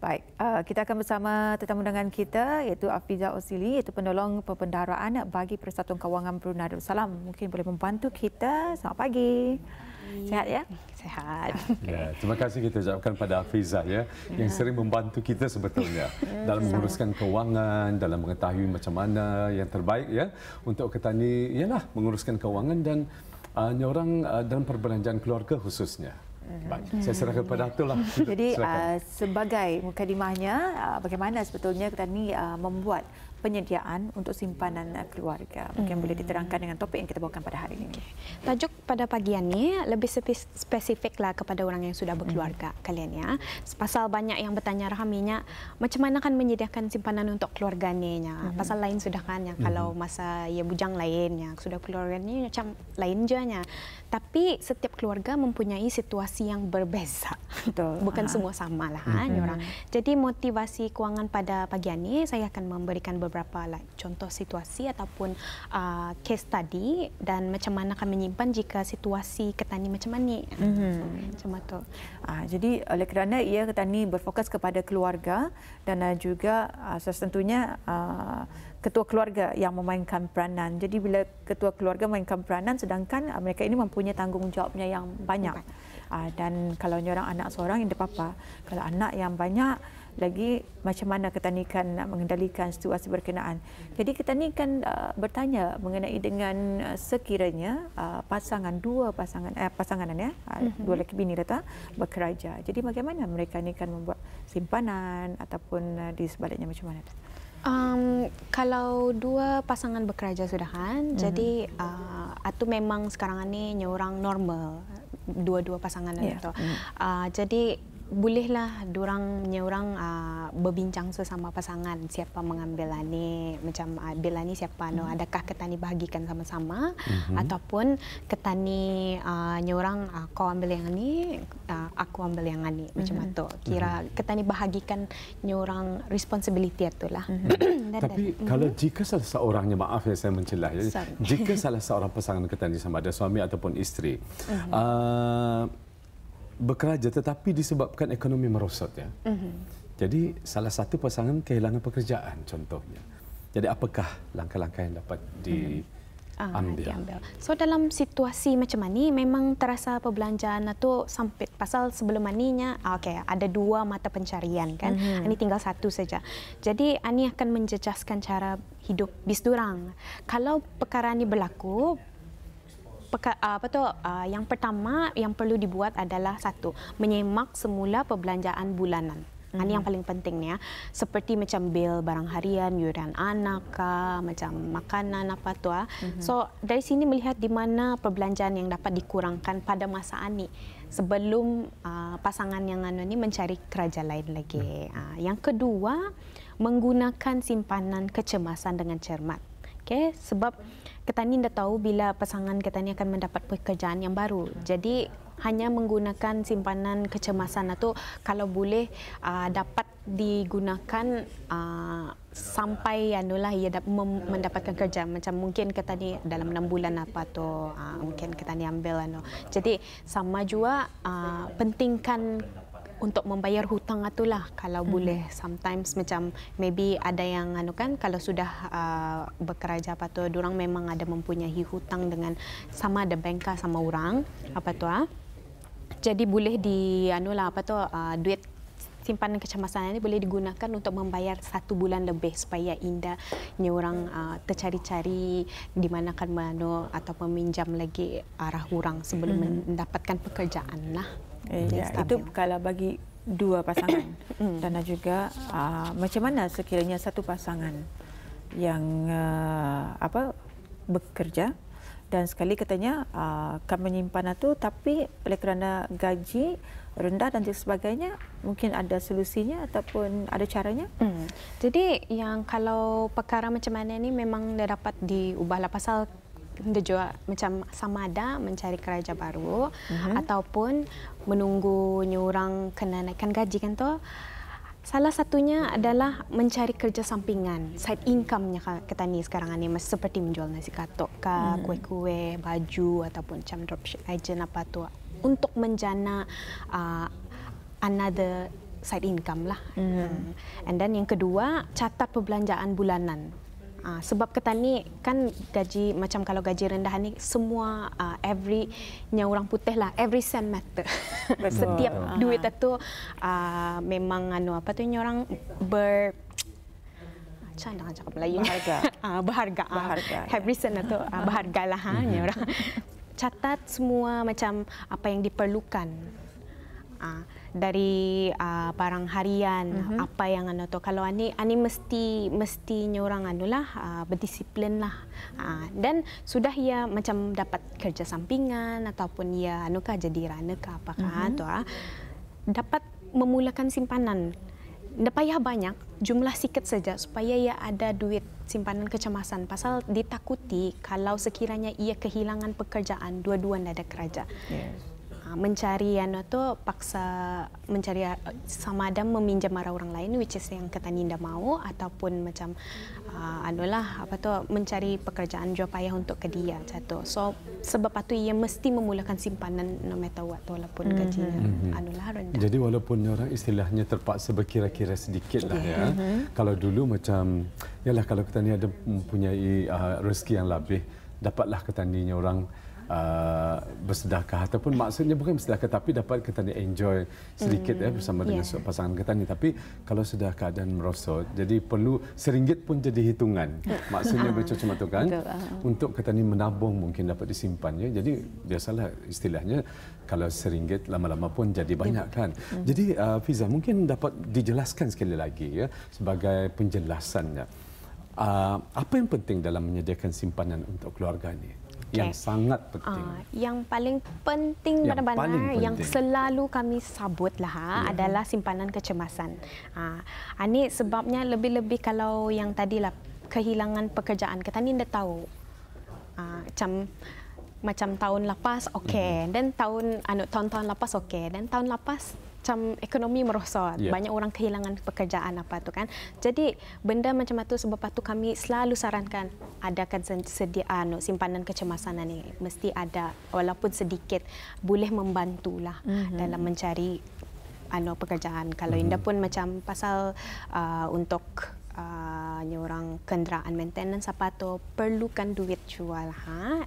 Baik, kita akan bersama tetamu undangan kita iaitu Afizah Osili, iaitu penolong perbendaharaan bagi Persatuan Kewangan Brunei Darussalam. Mungkin boleh membantu kita. Selamat pagi. Sehat ya? Sehat. Ya, terima kasih kita ucapkan pada Afizah ya, yang sering membantu kita sebetulnya dalam menguruskan kewangan, dalam mengetahui macam mana yang terbaik ya untuk petani ialah menguruskan kewangan dan nyorang dalam perbelanjaan keluarga khususnya. Baik, saya serahkan kepada Atul lah. Jadi sebagai mukadimahnya, bagaimana sebetulnya kita ni membuat penyediaan untuk simpanan keluarga. Mungkin boleh diterangkan dengan topik yang kita bawakan pada hari ini. Tajuk pada pagi ini lebih spesifiklah kepada orang yang sudah berkeluarga kalian ya. Pasal banyak yang bertanya Rahaminya, macam mana kan menyediakan simpanan untuk keluarga ni nya. Pasal lain sudah kan yang kalau masa ya bujang lain yang sudah keluarga ni macam lain je nya. Tapi setiap keluarga mempunyai situasi yang berbeza. Betul. Bukan semua sama lah orang. Jadi motivasi kewangan pada pagi ini saya akan memberikan beberapa contoh situasi ataupun case study dan macam mana akan menyimpan jika situasi ketani macam mana. Macam itu. Jadi oleh kerana ia ketani berfokus kepada keluarga dan juga tentunya ketua keluarga yang memainkan peranan. Jadi bila ketua keluarga memainkan peranan sedangkan mereka ini mempunyai tanggungjawabnya yang banyak. Dan kalau orang anak seorang yang papa, kalau anak yang banyak lagi macam mana ketani kan mengendalikan situasi berkenaan. Jadi ketani kan bertanya mengenai dengan sekiranya dua lelaki bini datang bekerja. Jadi bagaimana mereka ni kan membuat simpanan ataupun di sebaliknya macam mana? Kalau dua pasangan bekerja sudah kan, jadi atau memang sekarang ni orang normal dua-dua pasangan itu. Jadi bolehlah orang berbincang sesama pasangan siapa mengambil ni macam bila ni siapa adakah ketani bahagikan sama-sama ataupun ketani orang kau ambil yang ni aku ambil yang ni macam tu kira ketani bahagikan orang responsibility itulah. Tapi kalau jika salah seorangnya, maaf ya saya mencelah ya, jika salah seorang pasangan ketani sama ada suami ataupun isteri bekerja tetapi disebabkan ekonomi merosot ya. Jadi salah satu pasangan kehilangan pekerjaan contohnya. Jadi apakah langkah-langkah yang dapat diambil? So dalam situasi macam ni memang terasa perbelanjaan itu sempit. Pasal sebelum aninya ada dua mata pencarian kan. Ani tinggal satu saja. Jadi ani akan menjejaskan cara hidup bis durang. Kalau perkara ni berlaku yang pertama yang perlu dibuat adalah satu, menyemak semula perbelanjaan bulanan. Ini yang paling penting ya. Seperti macam bil barang harian, yuran anak, macam makanan apa tu. So dari sini melihat di mana perbelanjaan yang dapat dikurangkan pada masa ini sebelum pasangan yang ni mencari kerja lain lagi. Yang kedua, menggunakan simpanan kecemasan dengan cermat. Okay, sebab ketani dah tahu bila pasangan ketani akan mendapat pekerjaan yang baru. Jadi hanya menggunakan simpanan kecemasan itu kalau boleh dapat digunakan sampai ia mendapatkan kerja. Macam mungkin ketani dalam 6 bulan apa tu mungkin ketani ambil Jadi sama juga pentingkan untuk membayar hutang itulah kalau boleh. Sometimes macam maybe ada yang kan kalau sudah bekerja apa tu orang memang ada mempunyai hutang dengan sama ada bank sama orang apa tu jadi boleh di duit simpanan kecemasan ini boleh digunakan untuk membayar 1 bulan lebih supaya indahnya orang tercari-cari di mana kan atau meminjam lagi arah orang sebelum mendapatkan pekerjaan lah. Itu kalau bagi dua pasangan dan juga macam mana sekiranya satu pasangan yang bekerja dan sekali katanya akan menyimpan itu tapi oleh kerana gaji rendah dan sebagainya mungkin ada solusinya ataupun ada caranya. Jadi yang kalau perkara macam mana ni memang dah dapat diubahlah pasal dia juga macam sama ada mencari kerja baru ataupun menunggu orang kena naikkan gaji kan tu. Salah satunya adalah mencari kerja sampingan, side income-nya ketani sekarang ni seperti menjual nasi katok, kuih-kuih, baju ataupun macam dropship agent apa tu untuk menjana another side income lah. And then yang kedua, catat perbelanjaan bulanan. Sebab petani kan gaji macam kalau gaji rendah ni semua every-nya orang putih lah, every cent matter. Setiap duit itu memang apa tu orang macam mana cakap Melayu? Berharga. Every cent itu berharga lah orang. Catat semua macam apa yang diperlukan. Dari barang harian, apa yang tu. Kalau ani mestinya orang berdisiplin lah. Dan sudah ia macam dapat kerja sampingan ataupun ia jadi runner ke apakah tu dapat memulakan simpanan. Tidak payah banyak, jumlah sikit saja supaya ia ada duit simpanan kecemasan. Pasal ditakuti kalau sekiranya ia kehilangan pekerjaan, dua-dua tidak ada kerja. Mencari paksa mencari sama ada meminjam arah orang lain, which is yang petani tidak mau, ataupun macam mencari pekerjaan jua payah untuk ke dia satu. So sebab itu ia mesti memulakan simpanan no matter what, walaupun gajinya rendah. Jadi walaupun orang istilahnya terpaksa berkira-kira sedikit lah ya. Kalau dulu macam yalah kalau petani ada mempunyai rezeki yang lebih, dapatlah petaninya orang bersedekah ataupun maksudnya bukan bersedekah tapi dapat kita enjoy sedikit bersama dengan pasangan kita ni. Tapi kalau sudah keadaan merosot, jadi perlu RM1 pun jadi hitungan. Maksudnya macam tu kan, untuk kita ni menabung mungkin dapat disimpan ya. Jadi biasalah istilahnya kalau RM1 lama-lama pun jadi banyak kan. Jadi Fiza mungkin dapat dijelaskan sekali lagi ya sebagai penjelasannya. Apa yang penting dalam menyediakan simpanan untuk keluarga ni? Yang sangat penting. Yang paling penting benar-benar yang selalu kami sebutlah adalah simpanan kecemasan. Ini sebabnya lebih-lebih kalau yang tadilah kehilangan pekerjaan, kita ni dah tahu. Macam tahun lepas okey, dan tahun-tahun lepas okey, dan tahun lepas macam ekonomi merosot, banyak orang kehilangan pekerjaan apa tu kan. Jadi benda macam itu sebab itu kami selalu sarankan adakan sedia simpanan kecemasan ini mesti ada, walaupun sedikit boleh membantulah dalam mencari pekerjaan. Kalau indah pun macam pasal untuk orang kenderaan maintenance apa tu perlukan duit jual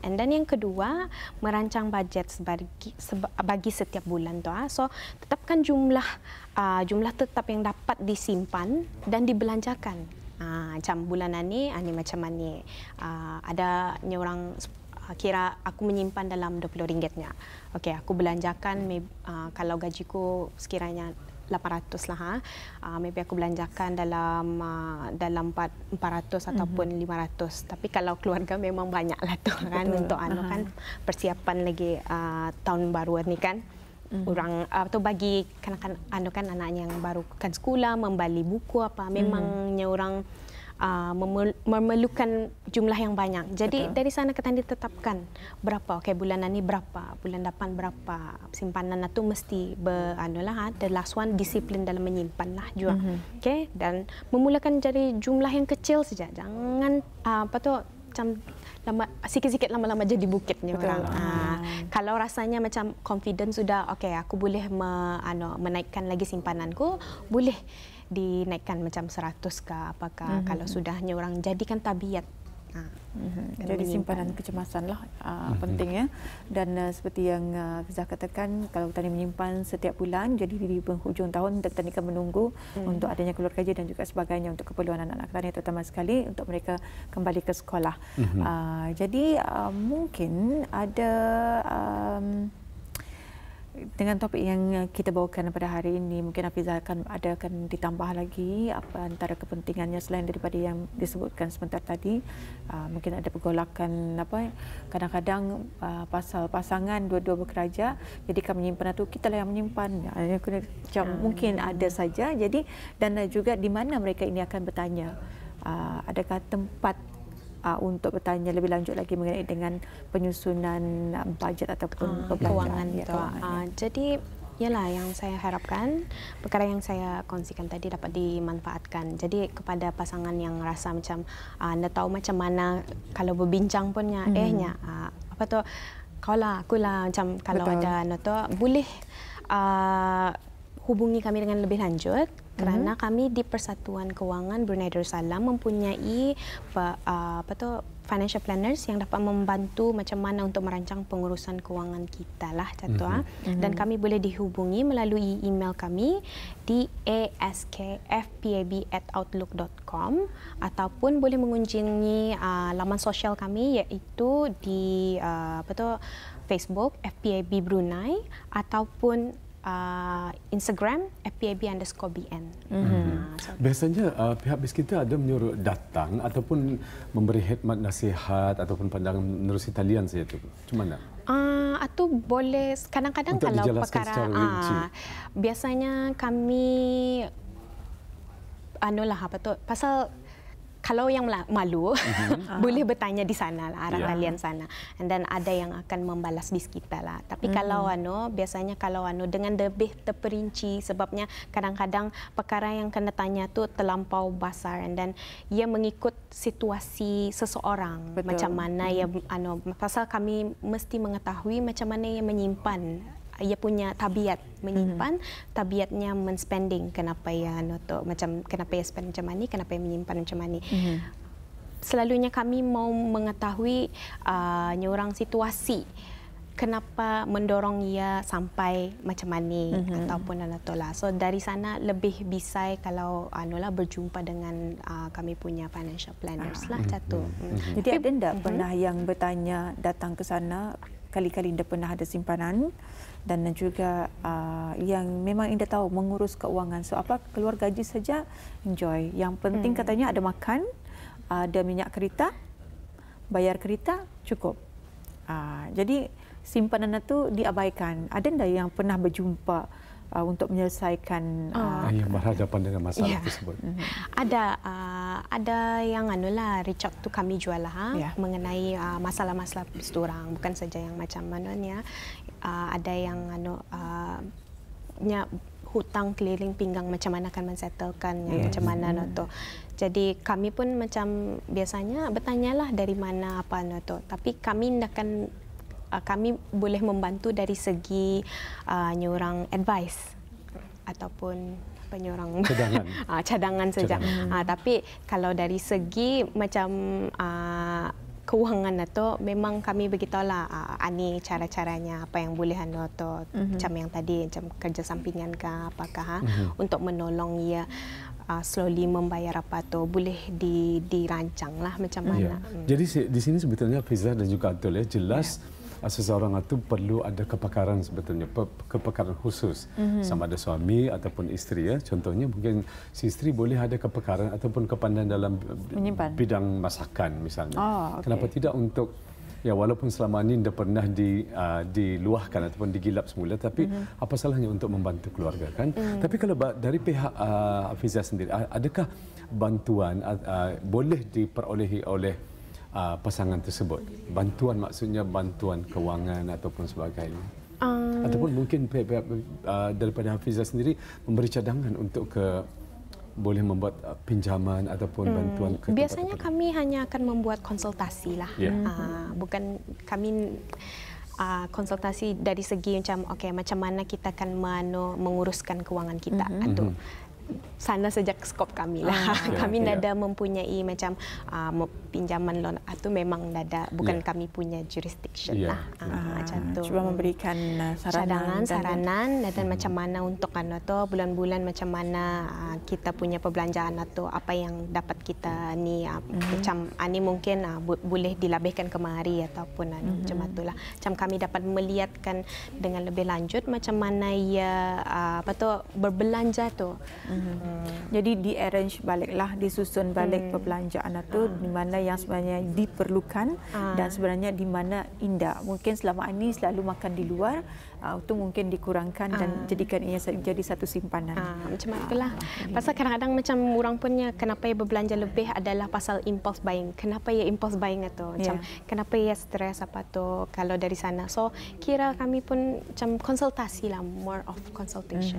and then yang kedua merancang bajet bagi setiap bulan tu so tetapkan jumlah tetap yang dapat disimpan dan dibelanjakan. Macam bulanan ni macam ni ada orang kira aku menyimpan dalam RM20-nya. Okey, aku belanjakan kalau gajiku sekiranya 800 lah maybe aku belanjakan dalam 400 ataupun 500. Tapi kalau keluarga memang banyaklah tu kan. Betul. Untuk kan persiapan lagi tahun baru ni kan. Orang atau bagi kan anaknya yang baru kan sekolah membeli buku apa memangnya orang memerlukan jumlah yang banyak. Jadi dari sana kita ditetapkan berapa bulanan ni berapa, bulan depan berapa. Simpanan itu mesti the last one disiplin dalam menyimpan lah juga. Dan memulakan dari jumlah yang kecil saja. Jangan macam sikit-sikit lama-lama jadi bukitnya orang. Kalau rasanya macam confident sudah aku boleh menaikkan lagi simpananku, boleh dinaikkan macam 100 ke apakah kalau sudahnya orang jadikan tabiat. Jadi simpanan kecemasan lah penting ya. Dan seperti yang Fiza katakan, kalau tadi menyimpan setiap bulan, jadi di penghujung tahun kita akan menunggu untuk adanya keluar gaji dan juga sebagainya untuk keperluan anak-anak tani, terutama sekali untuk mereka kembali ke sekolah. Jadi mungkin ada dengan topik yang kita bawakan pada hari ini, mungkin Hafiza akan ditambah lagi apa antara kepentingannya selain daripada yang disebutkan sebentar tadi. Mungkin ada pergolakan kadang-kadang pasal pasangan dua-dua bekerja, jadi kami menyimpan itu kita lah yang menyimpan. Mungkin ada saja. Jadi dan juga di mana mereka ini akan bertanya, adakah tempat untuk bertanya lebih lanjut lagi mengenai dengan penyusunan bajet ataupun keuangan itu. Jadi ialah yang saya harapkan perkara yang saya kongsikan tadi dapat dimanfaatkan. Jadi kepada pasangan yang rasa macam anda tahu macam mana kalau berbincang punnya apa tu aku lah macam kalau ada boleh hubungi kami dengan lebih lanjut kerana kami di Persatuan Kewangan Brunei Darussalam mempunyai financial planners yang dapat membantu macam mana untuk merancang pengurusan kewangan kita lah dan kami boleh dihubungi melalui email kami di askfpab@outlook.com ataupun boleh mengunjungi laman sosial kami iaitu di Facebook FPAB Brunei ataupun Instagram FPAB_BN. Biasanya pihak BIS kita ada menyuruh datang ataupun memberi khidmat nasihat ataupun pandangan menerusi talian saja tu. Macam mana? Atau boleh kadang-kadang untuk kalau perkara biasanya kami pasal kalau yang malu boleh bertanya di sana lah, arah talian sana, and then ada yang akan membalas di sekitar lah. Tapi kalau biasanya kalau dengan lebih terperinci, sebabnya kadang-kadang perkara yang kena tanya tu terlampau besar, and then ia mengikut situasi seseorang. Betul. Macam mana ia pasal kami mesti mengetahui macam mana ia menyimpan, ia punya tabiat menyimpan, tabiatnya men-spending, kenapa ia kenapa ia spend macam ni, kenapa ia menyimpan macam ni. Selalunya kami mau mengetahui orang situasi kenapa mendorong ia sampai macam mana ataupun lah. So dari sana lebih bisa kalau berjumpa dengan kami punya financial planners lah jatuh. Jadi ada tidak pernah yang bertanya datang ke sana, kali-kali anda pernah ada simpanan dan juga yang memang anda tahu mengurus keuangan. So apa, keluar gaji saja enjoy. Yang penting katanya ada makan, ada minyak kereta, bayar kereta, cukup. Jadi simpanan itu diabaikan. Ada tidak yang pernah berjumpa untuk menyelesaikan yang berhadapan dengan masalah tersebut? Ada yang reach out to kami jual mengenai masalah-masalah diorang, bukan saja yang macam mananya. Ada yang hutang keliling pinggang, macam mana akan men-settlekannya, macam mana tu. Jadi kami pun macam biasanya bertanyalah dari mana apa tu. Tapi kami kami boleh membantu dari segi orang advice ataupun penyorang cadangan saja. Tapi kalau dari segi macam kewangan itu memang kami beritahulah ani cara-caranya apa yang boleh macam yang tadi macam kerja sampingan ke apakah untuk menolong ia slowly membayar apa tu boleh dirancang lah macam mana. Jadi di sini sebetulnya Fiza dan juga Abdul jelas seseorang itu perlu ada kepakaran sebetulnya, kepakaran khusus sama ada suami ataupun isteri ya. Contohnya mungkin si isteri boleh ada kepakaran ataupun kepandaian dalam bidang masakan misalnya. Kenapa tidak untuk walaupun selama ini dah pernah diluahkan ataupun digilap semula, tapi apa salahnya untuk membantu keluarga kan? Tapi kalau dari pihak Fiza sendiri, adakah bantuan boleh diperolehi oleh pasangan tersebut? Bantuan maksudnya bantuan kewangan ataupun sebagainya. Ataupun mungkin daripada Hafizah sendiri memberi cadangan untuk boleh membuat pinjaman ataupun bantuan ke biasanya kami hanya akan membuat konsultasi lah. Bukan kami konsultasi dari segi macam mana kita akan menguruskan kewangan kita atau sana sejak skop kami lah. Kami nada mempunyai macam pinjaman loan atau memang nada bukan kami punya jurisdiction lah. Macam tu. Cuba memberikan saranan dan macam mana untuk bulan-bulan macam mana kita punya perbelanjaan atau apa yang dapat kita ni macam ani mungkin boleh dilabihkan kemari ataupun macam itulah. Macam kami dapat melihatkan dengan lebih lanjut macam mana ia berbelanja tu. Jadi di-arrange baliklah, disusun balik perbelanjaan itu di mana yang sebenarnya diperlukan dan sebenarnya di mana indah. Mungkin selama ini selalu makan di luar, itu mungkin dikurangkan dan jadikan ia jadi satu simpanan. Macam itulah. Pasal kadang-kadang macam orang punya kenapa ia berbelanja lebih adalah pasal impulse buying. Kenapa ia impulse buying itu? Macam kenapa ia stres apa tu kalau dari sana. So kira kami pun macam konsultasi lah, more of consultation.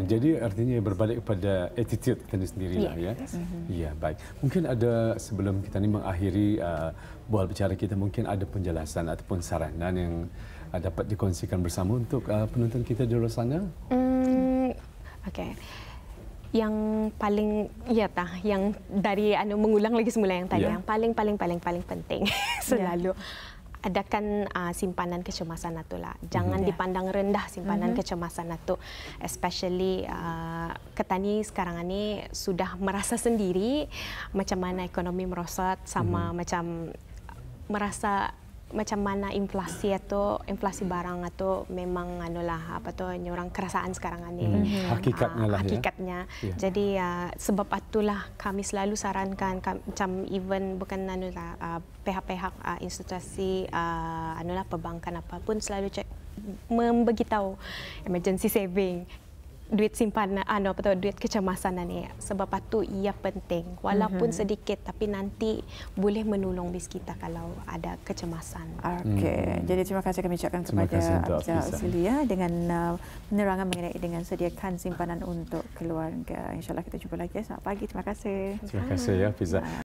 Jadi artinya berbalik kepada attitude kita sendiri lah ya. Ya, baik. Mungkin ada sebelum kita ni mengakhiri bual bicara kita, mungkin ada penjelasan ataupun saranan yang dapat dikongsikan bersama untuk penonton kita di luar sana? Okey. Yang paling yang dari mengulang lagi semula yang tadi, yang paling penting selalu adakan simpanan kecemasan itu lah. Jangan dipandang rendah simpanan kecemasan itu, especially petani sekarang ini sudah merasa sendiri macam mana ekonomi merosot, sama macam merasa macam mana inflasi barang atau memang orang kerasaan sekarang ini hakikatnya. Jadi sebab itulah kami selalu sarankan macam even bukan pihak-pihak institusi perbankan apapun selalu memberitahu emergency saving, duit simpanan duit kecemasan ni, sebab itu ia penting walaupun sedikit tapi nanti boleh menolong bis kita kalau ada kecemasan. Okey, jadi terima kasih kami ucapkan kepada Auxilia dengan penerangan mengenai dengan sediakan simpanan untuk keluarga. InsyaAllah kita jumpa lagi. Selamat pagi, terima kasih. Terima kasih ya Fiza.